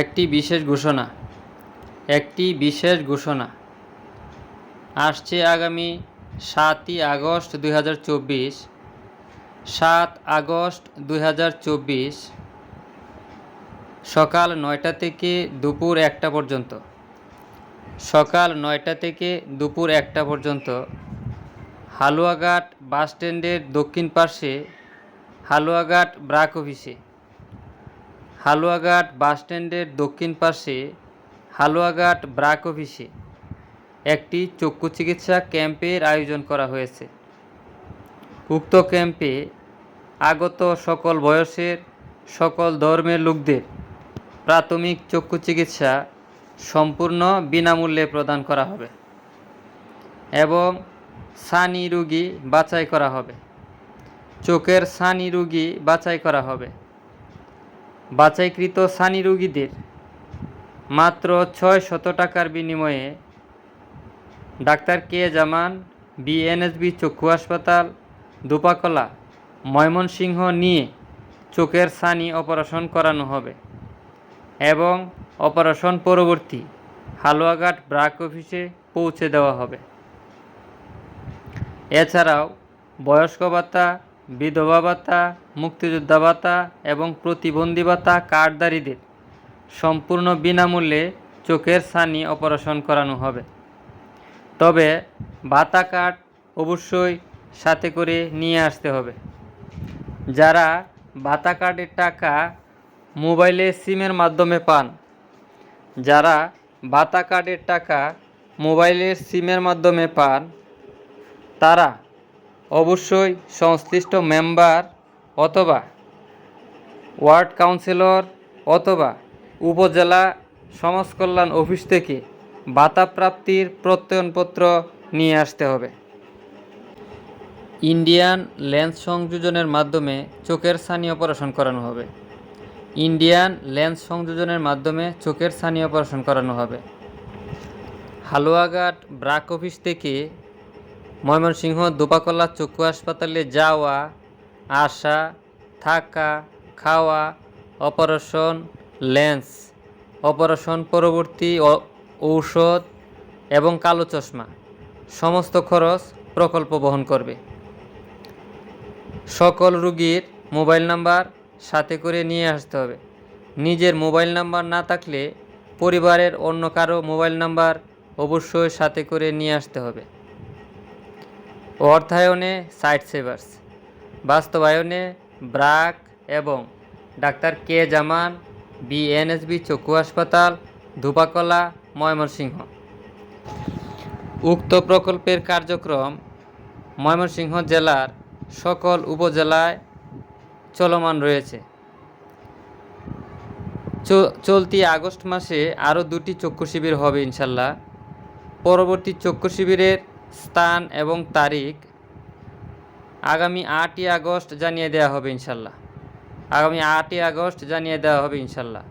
একটি বিশেষ ঘোষণা আসছে আগামী 7ই আগস্ট 2024, 7 আগস্ট 2024 সকাল 9টা থেকে দুপুর 1টা পর্যন্ত হালুয়াঘাট বাসস্ট্যান্ডের দক্ষিণ পাশে হালুয়াঘাট ব্রাক অফিসে একটি চক্ষু চিকিৎসা ক্যাম্পের আয়োজন করা হয়েছে। উক্ত ক্যাম্পে আগত সকল বয়সের, সকল ধর্মের লোকদের প্রাথমিক চক্ষু চিকিৎসা সম্পূর্ণ বিনামূল্যে প্রদান করা হবে এবং ছানি রোগী বাছাই করা হবে। চোখের ছানি রোগী বাছাই করা হবে। বাছাইকৃত ছানি রোগীদের মাত্র 600 টাকার বিনিময়ে ডাক্তার কে জামান, বিএনএসবি চক্ষু হাসপাতাল, দুপাকলা, ময়মনসিংহ নিয়ে চোখের ছানি অপারেশন করানো হবে এবং অপারেশন পরবর্তী হালুয়াঘাট ব্রাক অফিসে পৌঁছে দেওয়া হবে। এছাড়াও বয়স্ক ভাতা, বিধবা ভাতা, মুক্তিযোদ্ধা ভাতা এবং প্রতিবন্ধী ভাতা কার্ডধারীদের সম্পূর্ণ বিনামূল্যে চোখের ছানি অপারেশন করানো হবে। তবে ভাতা কার্ড অবশ্যই সাথে করে নিয়ে আসতে হবে। যারা ভাতা কার্ডের টাকা মোবাইলে সিমের মাধ্যমে পান তারা অবশ্যই সংশ্লিষ্ট মেম্বার অথবা ওয়ার্ড কাউন্সিলর অথবা উপজেলা সমাজ কল্যাণ অফিস থেকে ভাতা প্রাপ্তির প্রত্যয়নপত্র নিয়ে আসতে হবে। ইন্ডিয়ান লেন্স সংযোজনের মাধ্যমে চোখের ছানি অপারেশন করানো হবে। হালুয়াঘাট ব্রাক অফিস থেকে ময়মনসিংহ দুপাকলা চক্ষু হাসপাতালে যাওয়া, আসা, থাকা, খাওয়া, অপারেশন, লেন্স, অপারেশন পরবর্তী ঔষধ এবং কালো চশমা সমস্ত খরচ প্রকল্প বহন করবে। সকল রোগীর মোবাইল নাম্বার সাথে করে নিয়ে আসতে হবে। নিজের মোবাইল নাম্বার না থাকলে পরিবারের অন্য কারো মোবাইল নাম্বার অবশ্যই সাথে করে নিয়ে আসতে হবে। অর্থায়নে সাইট সেভার্স, বাস্তবায়নে ব্রাক এবং ডাক্তার কে জামান, বিএনএসবি চক্ষু হাসপাতাল, ধুপাকলা, ময়মনসিংহ। উক্ত প্রকল্পের কার্যক্রম ময়মনসিংহ জেলার সকল উপজেলায় চলমান রয়েছে। চলতি আগস্ট মাসে আরও 2টি চক্ষু শিবির হবে ইনশাল্লাহ। পরবর্তী চক্ষু শিবিরের স্থান এবং তারিখ আগামী 8ই আগস্ট জানিয়ে দেওয়া হবে ইনশাল্লাহ।